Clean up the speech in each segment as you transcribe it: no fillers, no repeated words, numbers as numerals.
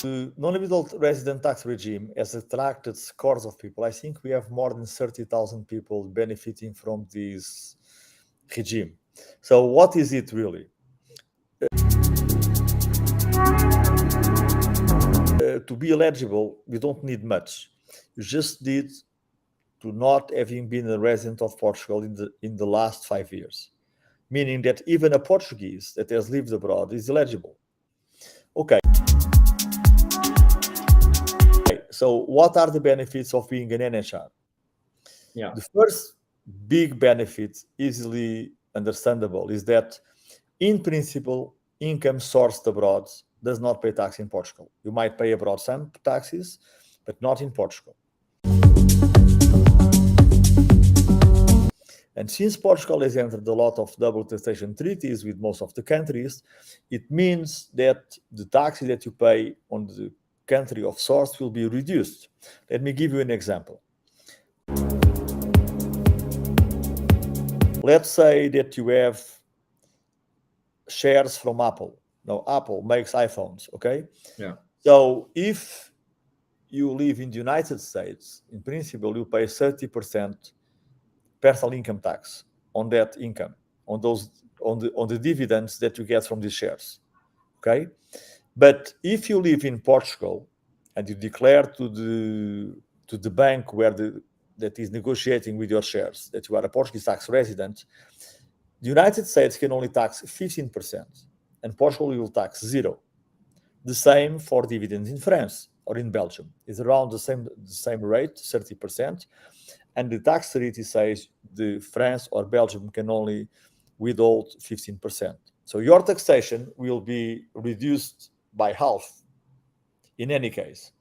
The non-habitual resident tax regime has attracted scores of people. I think we have more than 30,000 people benefiting from this regime. So what is it really? To be eligible, you don't need much. You just need to not having been a resident of Portugal in the last 5 years, meaning that even a Portuguese that has lived abroad is eligible. Okay. So what are the benefits of being an NHR? Yeah. The first big benefit, easily understandable, is that in principle, income sourced abroad does not pay tax in Portugal. You might pay abroad some taxes, but not in Portugal. And since Portugal has entered a lot of double taxation treaties with most of the countries, it means that the taxes that you pay on the country of source will be reduced. Let me give you an example. Let's say that you have shares from Apple. Now, Apple makes iPhones, okay? Yeah. So if you live in the United States, in principle, you pay 30% personal income tax on that income, on the dividends that you get from these shares, okay? But if you live in Portugal and you declare to the bank that is negotiating with your shares that you are a Portuguese tax resident, the United States can only tax 15%, and Portugal will tax 0%. The same for dividends in France or in Belgium. It's around the same rate, 30%, and the tax treaty says the France or Belgium can only withhold 15%. So your taxation will be reduced by half in any case.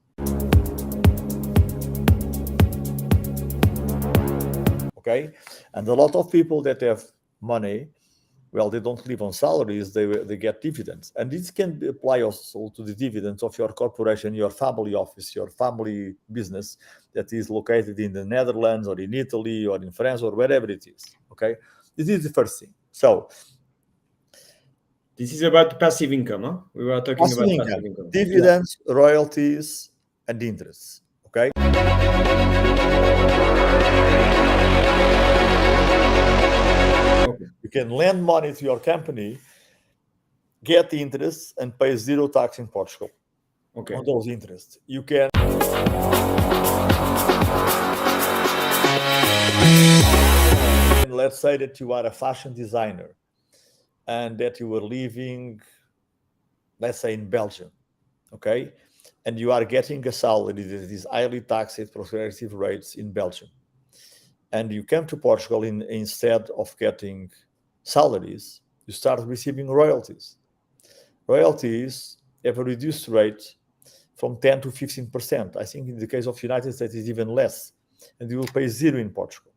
Okay, and a lot of people that have money, well, they don't live on salaries, they get dividends. And this can apply also to the dividends of your corporation, your family office, your family business that is located in the Netherlands or in Italy or in France or wherever it is. Okay, this is the first thing. So this is about passive income, huh? We were talking passive about income, passive income. dividends, royalties, and interests. Okay. You can lend money to your company, get the interest, and pay 0 tax in Portugal on those interests. You can. Let's say that you are a fashion designer and that you were living, let's say, in Belgium, okay? And you are getting a salary that is highly taxed at progressive rates in Belgium. And you come to Portugal instead of getting salaries, you start receiving royalties. Royalties have a reduced rate from 10 to 15%. I think in the case of United States, it's even less. And you will pay 0 in Portugal.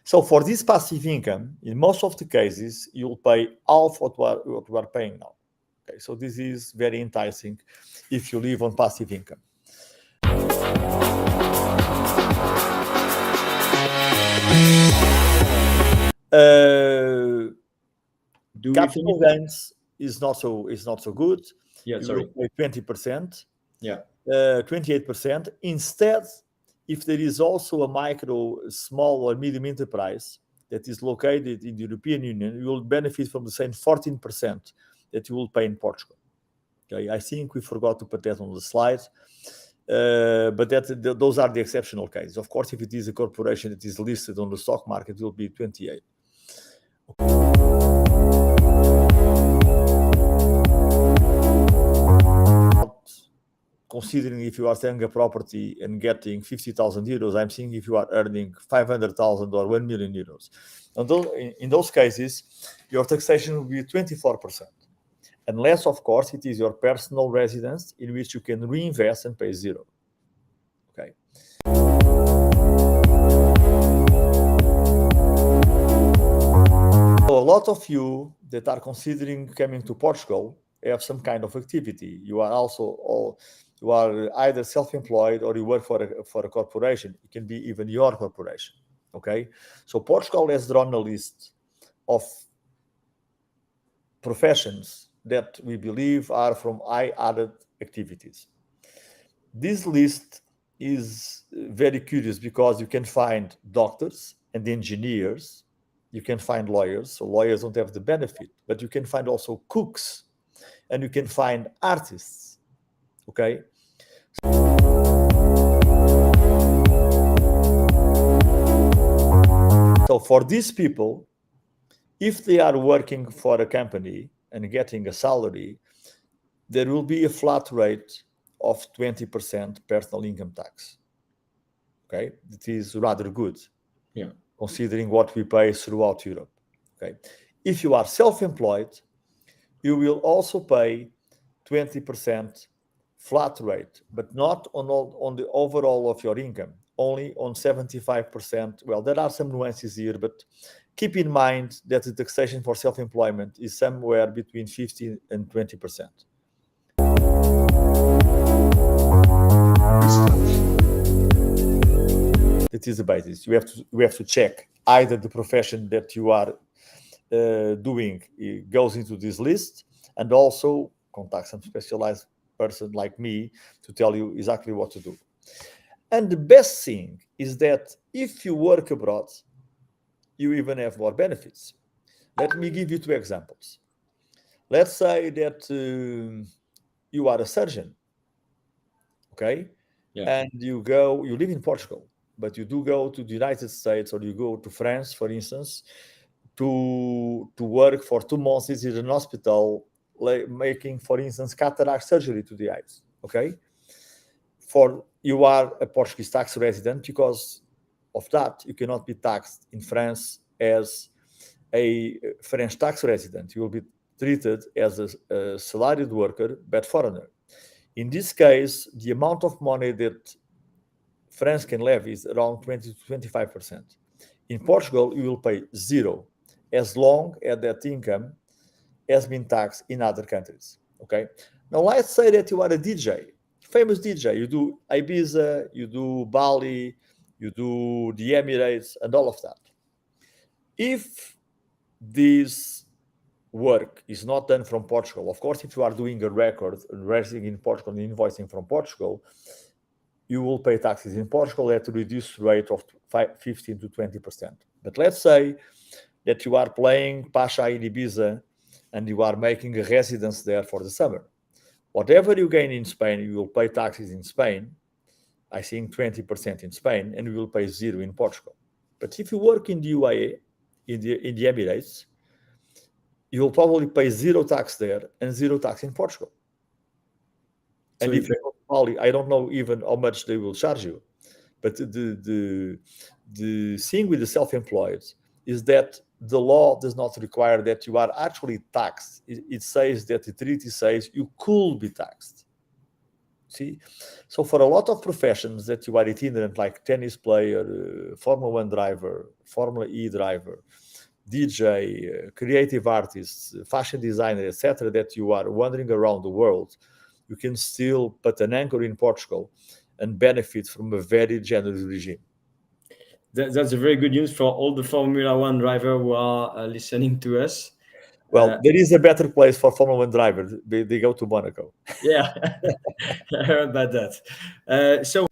So for this passive income, in most of the cases, you'll pay half what we are paying now. Okay, so this is very enticing if you live on passive income. Capital gains is not so good. Yeah, you sorry. will pay 20%. Yeah. 28%. Instead, if there is also a micro, small, or medium enterprise that is located in the European Union, you will benefit from the same 14% that you will pay in Portugal. Okay, I think we forgot to put that on the slide, but those are the exceptional cases. Of course, if it is a corporation that is listed on the stock market, it will be 28%. Considering if you are selling a property and getting 50,000 euros, I'm saying if you are earning 500,000 or 1 million euros. In those cases, your taxation will be 24%. Unless, of course, it is your personal residence in which you can reinvest and pay 0. Okay. So a lot of you that are considering coming to Portugal have some kind of activity. You are either self-employed or you work for a corporation. It can be even your corporation. Okay, so Portugal has drawn a list of professions that we believe are from high added activities. This list is very curious because you can find doctors and engineers, you can find lawyers, so lawyers don't have the benefit, but you can find also cooks, and you can find artists, okay? So for these people, if they are working for a company and getting a salary, there will be a flat rate of 20% personal income tax. Okay, it is rather good, considering what we pay throughout Europe. Okay, if you are self-employed, you will also pay 20% flat rate, but not on the overall of your income, only on 75%. Well, there are some nuances here, but keep in mind that the taxation for self-employment is somewhere between 15 and 20%. That is the basis. You have to check either the profession that you are doing goes into this list, and also contact some specialized person like me to tell you exactly what to do. And the best thing is that if you work abroad, you even have more benefits. Let me give you 2 examples. Let's say that you are a surgeon, okay? And you live in Portugal, but you do go to the United States, or you go to France, for instance, to work for 2 months in an hospital, making, for instance, cataract surgery to the eyes, okay? You are a Portuguese tax resident. Because of that, you cannot be taxed in France as a French tax resident. You will be treated as a salaried worker, but foreigner. In this case, the amount of money that France can levy is around 20 to 25%. In Portugal, you will pay 0, as long as that income has been taxed in other countries. Okay. Now let's say that you are a DJ, famous DJ. You do Ibiza, you do Bali, you do the Emirates, and all of that. If this work is not done from Portugal, of course, if you are doing a record and residing in Portugal and invoicing from Portugal, you will pay taxes in Portugal at a reduced rate of 15 to 20%. But let's say that you are playing Pasha in Ibiza and you are making a residence there for the summer. Whatever you gain in Spain, you will pay taxes in Spain, I think 20% in Spain, and you will pay 0 in Portugal. But if you work in the UAE, in the Emirates, you will probably pay 0 tax there and 0 tax in Portugal. So and if you go to Bali, I don't know even how much they will charge you. But the thing with the self-employed is that the law does not require that you are actually taxed. It says that the treaty says you could be taxed. See? So for a lot of professions that you are itinerant, like tennis player, Formula 1 driver, Formula E driver, DJ, creative artists, fashion designer, etc., that you are wandering around the world, you can still put an anchor in Portugal and benefit from a very generous regime. That's a very good news for all the Formula 1 drivers who are listening to us. Well, there is a better place for Formula 1 drivers. They go to Monaco. Yeah, I heard about that. So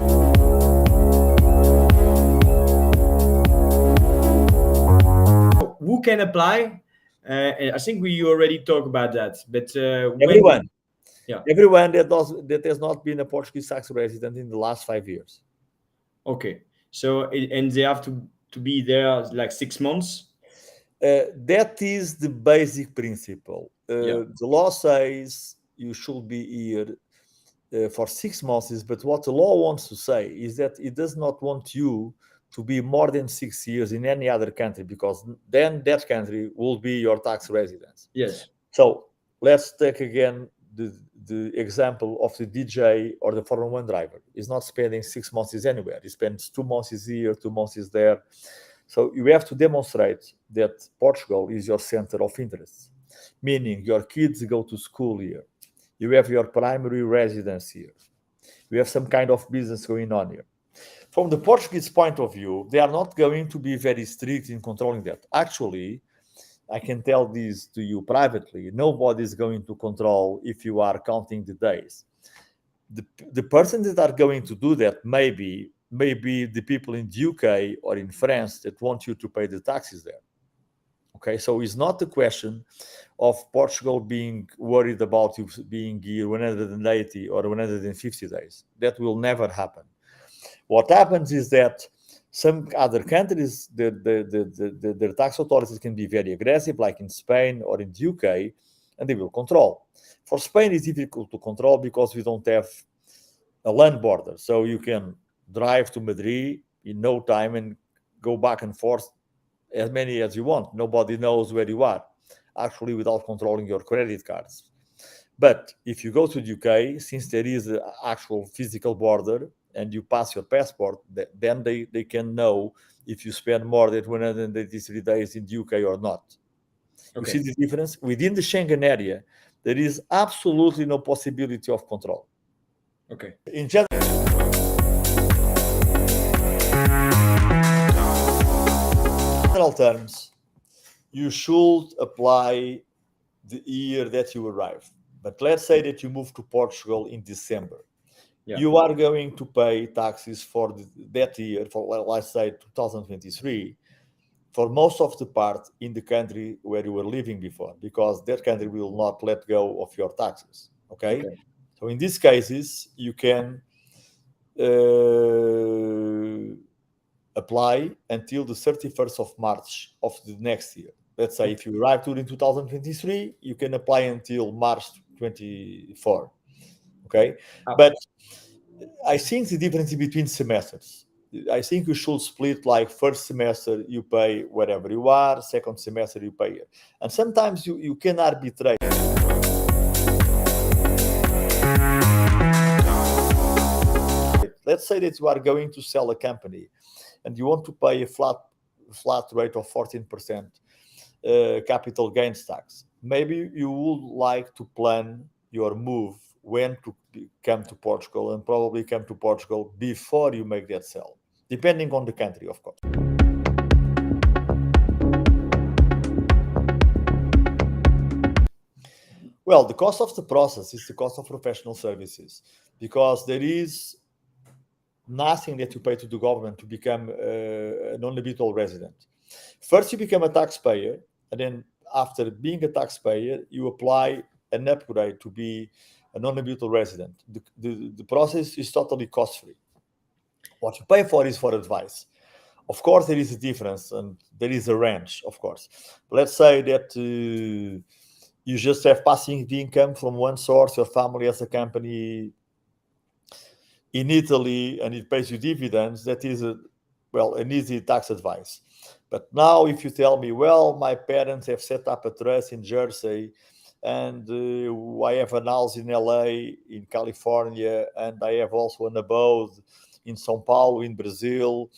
who can apply? I think we already talked about that, but everyone. Everyone that has not been a Portuguese tax resident in the last 5 years. Okay, so and they have to be there like 6 months. That is the basic principle. The law says you should be here for 6 months, but what the law wants to say is that it does not want you to be more than 6 years in any other country, because then that country will be your tax residence. Yes. So let's take again the example of the DJ or the Formula 1 driver. He's not spending 6 months anywhere. He spends 2 months here, 2 months there. So you have to demonstrate that Portugal is your center of interest, meaning your kids go to school here. You have your primary residence here. You have some kind of business going on here. From the Portuguese point of view, they are not going to be very strict in controlling that. Actually, I can tell this to you privately. Nobody is going to control if you are counting the days. the persons that are going to do that maybe the people in the UK or in France that want you to pay the taxes there. Okay, so it's not the question of Portugal being worried about you being here 180 or 150 days. That will never happen. What happens is that some other countries, their tax authorities can be very aggressive, like in Spain or in the UK, and they will control. For Spain, it's difficult to control because we don't have a land border. So you can drive to Madrid in no time and go back and forth as many as you want. Nobody knows where you are, actually, without controlling your credit cards. But if you go to the UK, since there is an actual physical border and you pass your passport, then they can know if you spend more than 183 days in the UK or not. You see the difference? Within the Schengen area, there is absolutely no possibility of control. Okay. In general terms, you should apply the year that you arrive. But let's say that you move to Portugal in December. Yeah. You are going to pay taxes for that year, for let's say 2023, for most of the part in the country where you were living before, because that country will not let go of your taxes. Okay? So in these cases, you can apply until the 31st of March of the next year. Let's say if you arrive during 2023, you can apply until March 24. Okay? But I think the difference between semesters, I think you should split, like first semester you pay wherever you are, second semester you pay here. And sometimes you can arbitrate. Let's say that you are going to sell a company and you want to pay a flat rate of 14% capital gains tax. Maybe you would like to plan your move when to come to Portugal, and probably come to Portugal before you make that sale, depending on the country, of course. Well, the cost of the process is the cost of professional services, because there is nothing that you pay to the government to become a non-habitual resident. First, you become a taxpayer, and then after being a taxpayer, you apply an upgrade to be a non-habitual resident. The process is totally cost-free. What you pay for is for advice. Of course, there is a difference, and there is a range, of course. Let's say that you just have passing the income from one source, your family has a company in Italy, and it pays you dividends. That is an easy tax advice. But now if you tell me, well, my parents have set up a trust in Jersey, and I have an house in LA, in California, and I have also an abode in São Paulo, in Brazil,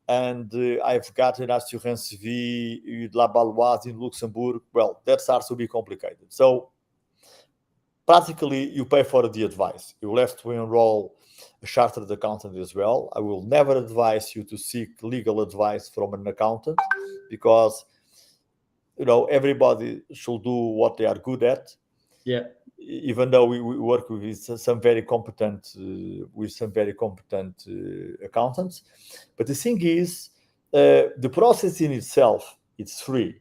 and I've got an assurance vie La Baloise in Luxembourg. Well, that starts to be complicated. So practically you pay for the advice. You will have to enroll a chartered accountant as well. I will never advise you to seek legal advice from an accountant, because everybody should do what they are good at. Yeah. Even though we work with some very competent accountants, but the thing is, the process in itself, it's free.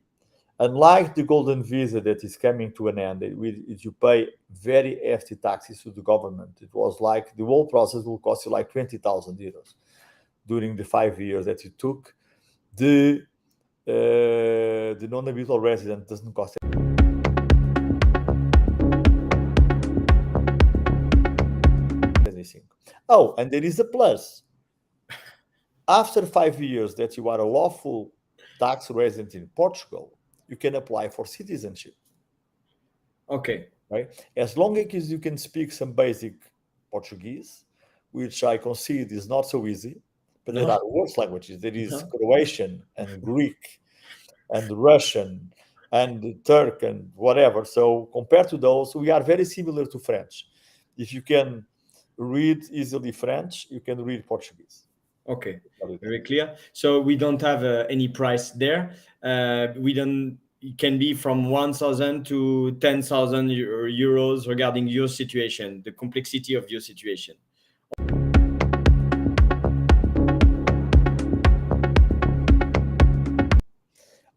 Unlike the golden visa that is coming to an end, you pay very hefty taxes to the government. It was like the whole process will cost you like 20,000 euros during the 5 years that you took. The non-habitual resident doesn't cost anything. Oh, and there is a plus. After 5 years that you are a lawful tax resident in Portugal, you can apply for citizenship. Okay. Right? As long as you can speak some basic Portuguese, which I concede is not so easy, but there are worse languages. There is Croatian and Greek and Russian and Turk and whatever. So compared to those, we are very similar to French. If you can read easily French, you can read Portuguese. Okay, very clear. So we don't have any price there. it can be from 1,000 to 10,000 euros regarding your situation, the complexity of your situation.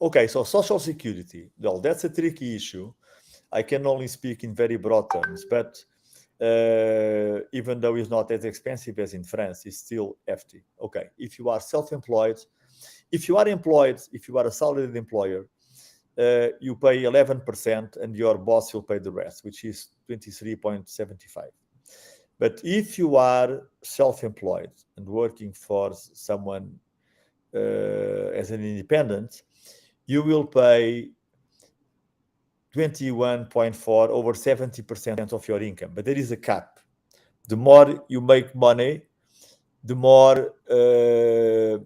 Okay, so social security. Well, that's a tricky issue. I can only speak in very broad terms, but even though it's not as expensive as in France, it's still hefty. Okay, if you are self-employed, if you are employed, if you are a salaried employer, you pay 11% and your boss will pay the rest, which is 23.75. But if you are self-employed and working for someone as an independent, you will pay 21.4 over 70% of your income. But there is a cap. The more you make money, the more, the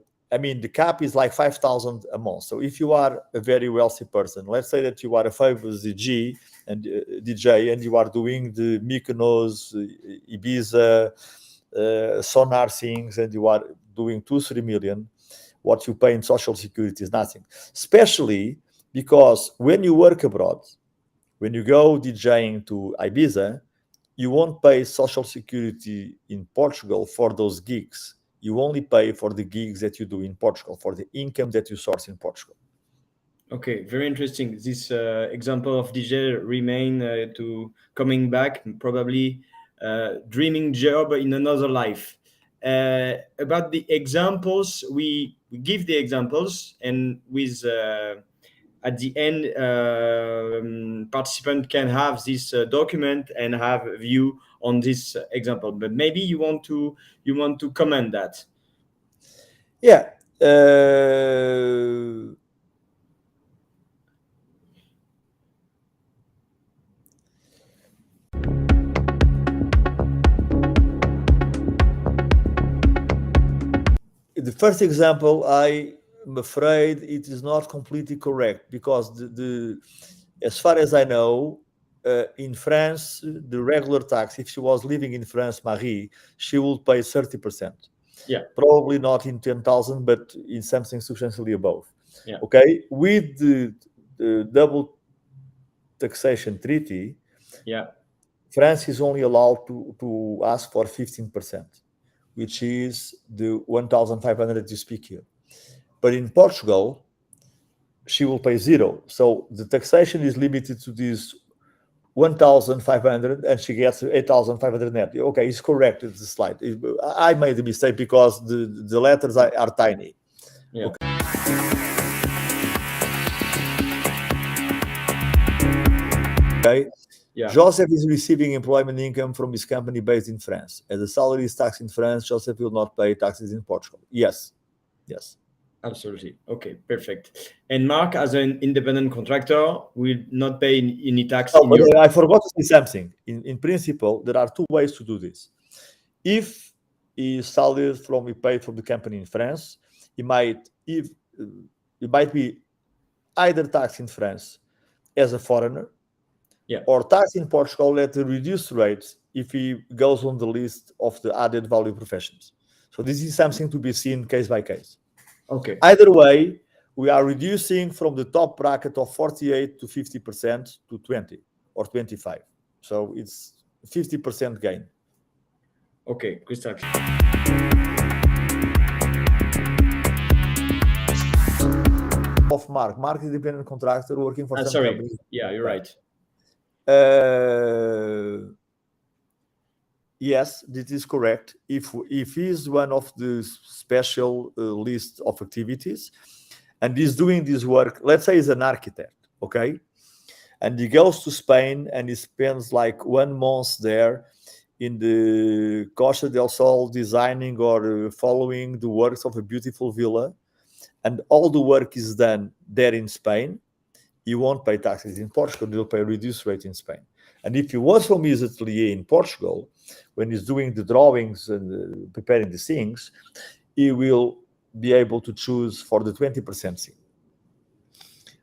cap is like 5,000 a month. So if you are a very wealthy person, let's say that you are a famous DJ and you are doing the Mykonos, Ibiza, Sonar things, and you are doing 2-3 million, what you pay in social security is nothing. Especially because when you work abroad, when you go DJing to Ibiza, you won't pay social security in Portugal for those gigs. You only pay for the gigs that you do in Portugal, for the income that you source in Portugal. Okay, very interesting. This example of DJ remain to coming back, probably dreaming job in another life. About the examples, we give the examples, and with at the end, participant can have this document and have a view on this example. But maybe you want to comment that. Yeah. The first example, I'm afraid it is not completely correct, because as far as I know, in France, the regular tax, if she was living in France, Marie, she would pay 30%. Yeah. Probably not in 10,000, but in something substantially above. Yeah. Okay. With the double taxation treaty, yeah, France is only allowed to ask for 15%, which is the 1,500 you speak here. But in Portugal, she will pay zero. So the taxation is limited to this 1,500, and she gets 8,500 net. Okay, it's correct. It's the slide. I made a mistake because the letters are tiny. Yeah. Okay. Yeah. Joseph is receiving employment income from his company based in France. As the salary is taxed in France, Joseph will not pay taxes in Portugal. Yes. Absolutely. Okay, perfect. And Mark, as an independent contractor, will not pay any tax in Europe. I forgot to say something. In principle, there are two ways to do this. If he salary from paid from the company in France, it might be either taxed in France as a foreigner, or taxed in Portugal at the reduced rates if he goes on the list of the added value professions. So this is something to be seen case by case. Okay. Either way, we are reducing from the top bracket of 48 to 50% to 20 or 25. So it's 50% gain. Okay, crystal. Of Mark. Mark is independent contractor working for some companies. Yeah, you're right. Yes, this is correct. If he's one of the special list of activities and he's doing this work, let's say he's an architect, okay? And he goes to Spain and he spends like 1 month there in the Costa del Sol designing or following the works of a beautiful villa, and all the work is done there in Spain, he won't pay taxes in Portugal, he'll pay a reduced rate in Spain. And if he was from his atelier in Portugal, when he's doing the drawings and preparing the things, he will be able to choose for the 20% thing.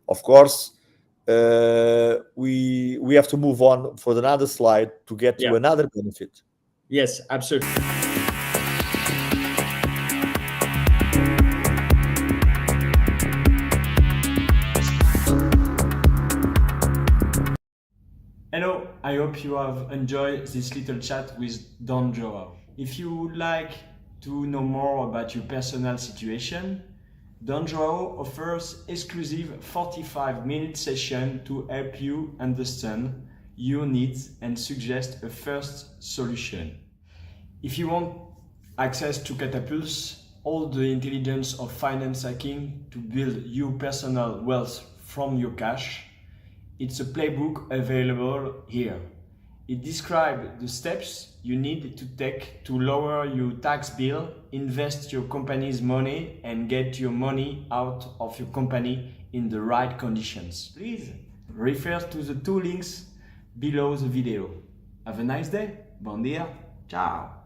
Of course, we have to move on for another slide to get to another benefit. Yes, absolutely. I hope you have enjoyed this little chat with Don Joao. If you would like to know more about your personal situation, Don Joao offers exclusive 45-minute session to help you understand your needs and suggest a first solution. If you want access to Catapults, all the intelligence of finance hacking to build your personal wealth from your cash, it's a playbook available here. It describes the steps you need to take to lower your tax bill, invest your company's money, and get your money out of your company in the right conditions. Please refer to the two links below the video. Have a nice day. Bon dia. Ciao.